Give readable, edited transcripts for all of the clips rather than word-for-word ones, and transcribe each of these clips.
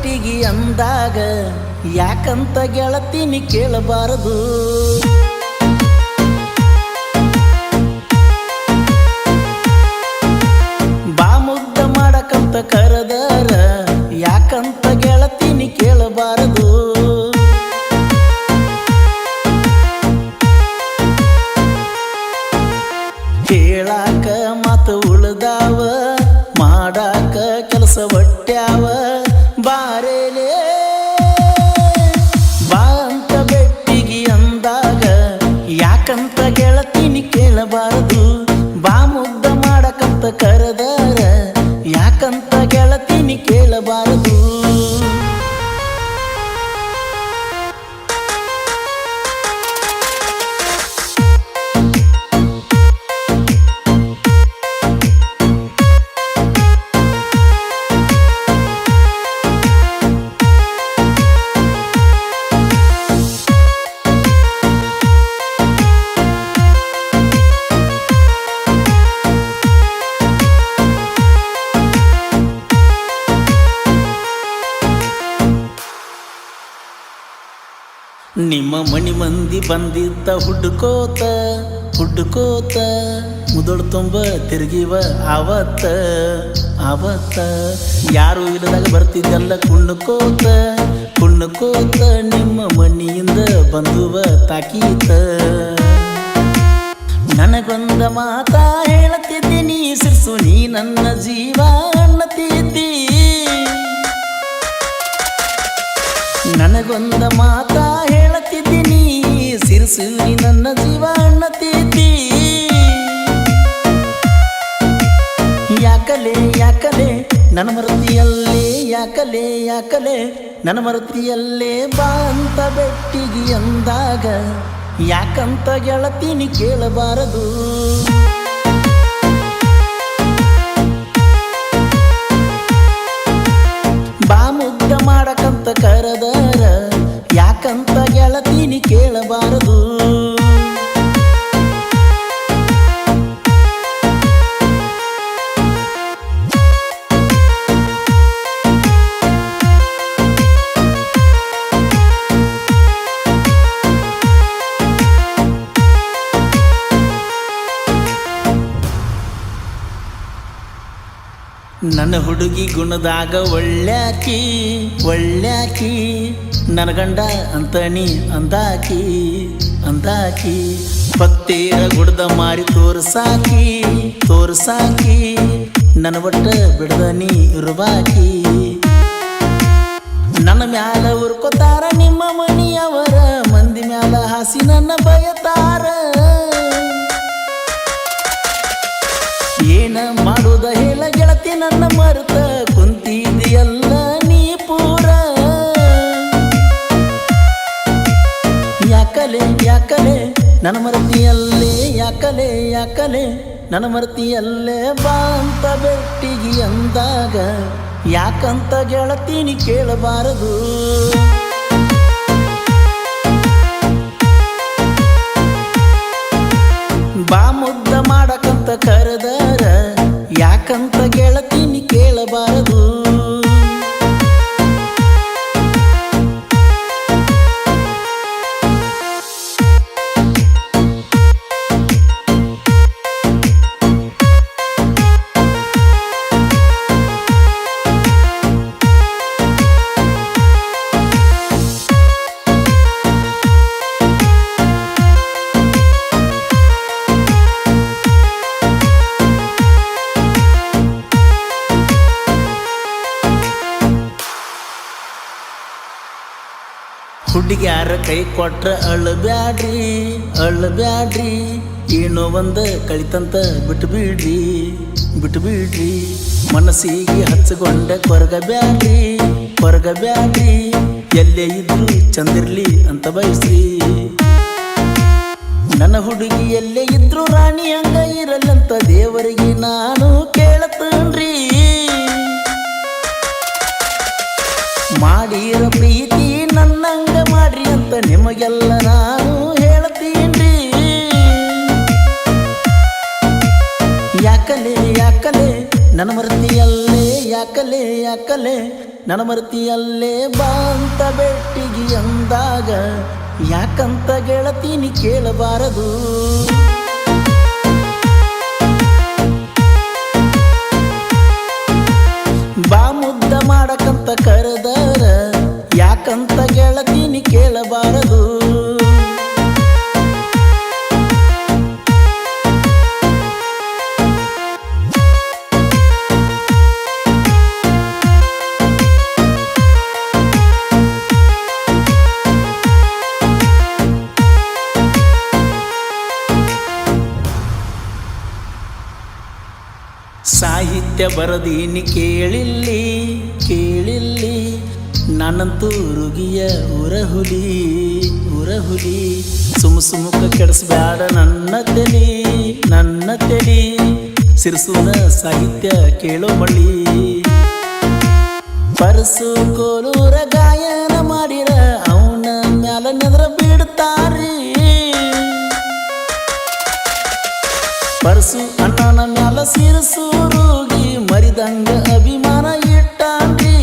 ಬೆಟ್ಟಿಗೆ ಅಂದಾಗ ಯಾಕಂತ ಗೆಳತಿನಿ ಕೇಳಬಾರದು. ಬಾ ಮುದ್ದ ಮಾಡಕಂತ ಕರೆದರ ಯಾಕಂತ ಗೆಳತಿನಿ ಕೇಳಬಾರದು. ಕೇಳಾಕ ಮಾತು ಉಳ್ದಾವ, ಮಾಡಾಕ ಕೆಲಸ ಒಟ್ಟ್ಯಾವ. ಬಾರೇಲೇ ಬಾ ಅಂತ ಬೆಟ್ಟಿಗೆ ಅಂದಾಗ ಯಾಕಂತ ಗೆಳತಿನಿ ಕೇಳಬಾರದು. ಬಾ ಮುದ್ದ ಮಾಡಕಂತ ಕರೆದರ ಯಾಕಂತ ಗೆಳತಿನಿ ಕೇಳಬಾರದು. ನಿಮ್ಮ ಮನಿ ಮಂದಿ ಬಂದಿದ್ದ ಹುಡ್ಕೋತ ಹುಡ್ಕೋತ ಮುದೋಳು ತುಂಬ ತಿರುಗಿವ ಅವತ್ತ ಅವತ್ತ. ಯಾರು ಇಲ್ಲದಾಗ ಬರ್ತಿದ್ದಲ್ಲ ಕುಣ್ಕೋತ ಕುಣ್ಕೋತ, ನಿಮ್ಮ ಮನಿಯಿಂದ ಬಂದುವ ತಾಕೀತ. ನನಗೊಂದ ಮಾತ ಹೇಳತಿದ್ದೀನಿ ಸಿರ್ಸು, ನೀ ನನ್ನ ಜೀವ ಅನ್ನತಿದ್ದಿ. ನನಗೊಂದ ಮಾತ ಹೇಳತಿದ್ದೀನಿ ಸಿರ್ಸು, ನೀ ನನ್ನ ಜೀವ ಅನ್ನತಿದ್ದಿ. ಯಾಕಲೆ ಯಾಕಲೆ ನನ್ನ ಮರತಿಯಲ್ಲೇ, ಯಾಕಲೆ ಯಾಕಲೆ ನನ್ನ ಮರತಿಯಲ್ಲೇ ಬಾ ಅಂತ ಬೆಟ್ಟಿಗೆ ಅಂದಾಗ ಯಾಕಂತ ಗೆಳತಿನಿ ಕೇಳಬಾರದು. ಬಾ ಮುದ್ದ ಮಾಡಕಂತ ಕರೆದರ ಯಾಕಂತ ಗೆಳತಿನಿ ಕೇಳಬಾರದು. ನನ್ನ ಹುಡುಗಿ ಗುಣದಾಗ ಒಳ್ಳ್ಯಾಕಿ ಒಳ್ಳ್ಯಾಕಿ, ನನ್ನ ಗಂಡ ಅಂತಣಿ ಅಂದಾಕಿ ಅಂದಾಕಿ. ಪತ್ತೇರ ಗುಡ್ದ ಮಾರಿ ತೋರ್ಸಾಕಿ ತೋರ್ಸಾಕಿ, ನನ್ನ ಒಟ್ಟ ಬಿಡದನಿ ಇರುವಾಕಿ. ನನ್ನ ಮ್ಯಾಲ ಉರ್ಕೋತಾರ ನಿಮ್ಮ ಮನಿಯವರ, ಮಂದಿ ಮ್ಯಾಲ ಹಾಸಿ ನನ್ನ ಬಯತಾರ. ಏನ ಮಾಡುದ ಹೇಳ ಗೆಳತಿ ನನ್ನ ಮರುತ ಕುಂತಿದೆಯಲ್ಲ ನೀ ಪೂರ. ಯಾಕಲೆ ಯಾಕಲೆ ನನ್ನ ಮರತಿಯಲ್ಲೇ, ಯಾಕಲೆ ಯಾಕಲೆ ನನ್ನ ಮರತಿಯಲ್ಲೇ ಬಾ ಅಂತ ಬೆಟ್ಟಿಗೆ ಅಂದಾಗ ಯಾಕಂತ ಗೆಳತಿನಿ ಕೇಳಬಾರದು. ಬಾ ಮುದ್ದ ಮಾಡಕಂತ ಕರೆದರ ಯಾಕಂತ ಗೆಳತಿನಿ ಕೇಳಬಾರದು. ಹುಡುಗ್ಯಾರ ಕೈ ಕೊಟ್ರ ಅಳಬ್ಯಾಡ್ರಿ ಅಳಬ್ಯಾಡ್ರಿ, ಏನೋ ಒಂದು ಕಳಿತಂತ ಬಿಟ್ಟು ಬಿಡ್ರಿ ಬಿಟ್ಟು ಬಿಡ್ರಿ. ಮನಸ್ಸಿಗೆ ಹಚ್ಚಗೊಂಡ ಕೊರಗಬ್ಯಾಡ್ರಿ ಕೊರಗಬ್ಯಾಡ್ರಿ, ಎಲ್ಲೇ ಇದ್ರು ಚಂದಿರ್ಲಿ ಅಂತ ಬಯಸ್ರಿ. ನನ್ನ ಹುಡುಗಿ ಎಲ್ಲೇ ಇದ್ರು ರಾಣಿ ಹಂಗ ಇರಲ್ಲಂತ ದೇವರಿಗೆ ನಾನು ಕೇಳತನ್ರಿ. ಮಾಡಿರ ಪ್ರೀತಿ ನನ್ನಂಗ ಮಾಡ್ರಿ ಅಂತ ನಿಮಗೆಲ್ಲ ನಾನು ಹೇಳ್ತೀನಿ. ಯಾಕಲೆ ಯಾಕಲೆ ನನ್ನ ಮರ್ತಿಯಲ್ಲೇ ಯಾಕಲೆ ಯಾಕಲೆ ನನ್ನ ಮರ್ತಿಯಲ್ಲೇ ಬಾ ಅಂತ ಬೆಟ್ಟಿಗೆ ಅಂದಾಗ ಯಾಕಂತ ಗೆಳತೀನಿ ಕೇಳಬಾರದು. ಬಾ ಮುದ್ದ ಮಾಡಕಂತ ಕರೆದರ ಯಾಕಂತ ಗೆಳತೀನಿ ಕೇಳಬಾರದು. ಸಾಹಿತ್ಯ ಬರದೀನಿ ಕೇಳಿಲ್ಲಿ ಕೇಳಿಲ್ಲಿ ನಾನಂತೂ ರುಗಿಯ ಉರಹುಲಿ ಉರಹುಲಿ. ಸುಮುಕ ಕೆಡಿಸ್ಬ್ಯಾಡ ನನ್ನ ತಲಿ ಸಿರ್ಸುನ ಸಾಹಿತ್ಯ ಕೇಳೋ ಮಳ್ಳಿ. ಪರಸು ಕೋಲೂರ ಗಾಯನ ಮಾಡಿರ ಅವನ ಮ್ಯಾಲ ನೆದ್ರ ಬಿಡ್ತಾರಿ. ಪರಸು ಅಣ್ಣನ ಮ್ಯಾಲ ಸಿರಸೂರುಗಿ ಮರಿದಂಗ ಅಭಿಮಾನ ಇಟ್ಟಾನ್ರಿ.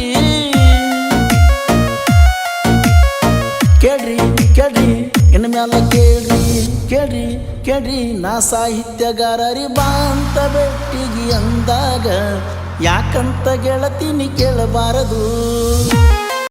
ಕೇಳ್ರಿ ಕೇಳ್ರಿ ಇನ್ನ ಮ್ಯಾಲ ಕೇಳ್ರಿ ಕೇಳ್ರಿ ಕೇಳ್ರಿ ನಾ ಸಾಹಿತ್ಯಗಾರರಿ ಬಾ ಅಂತ ಬೆಟ್ಟಿಗೆ ಅಂದಾಗ ಯಾಕಂತ ಗೆಳತೀನಿ ಕೇಳಬಾರದು.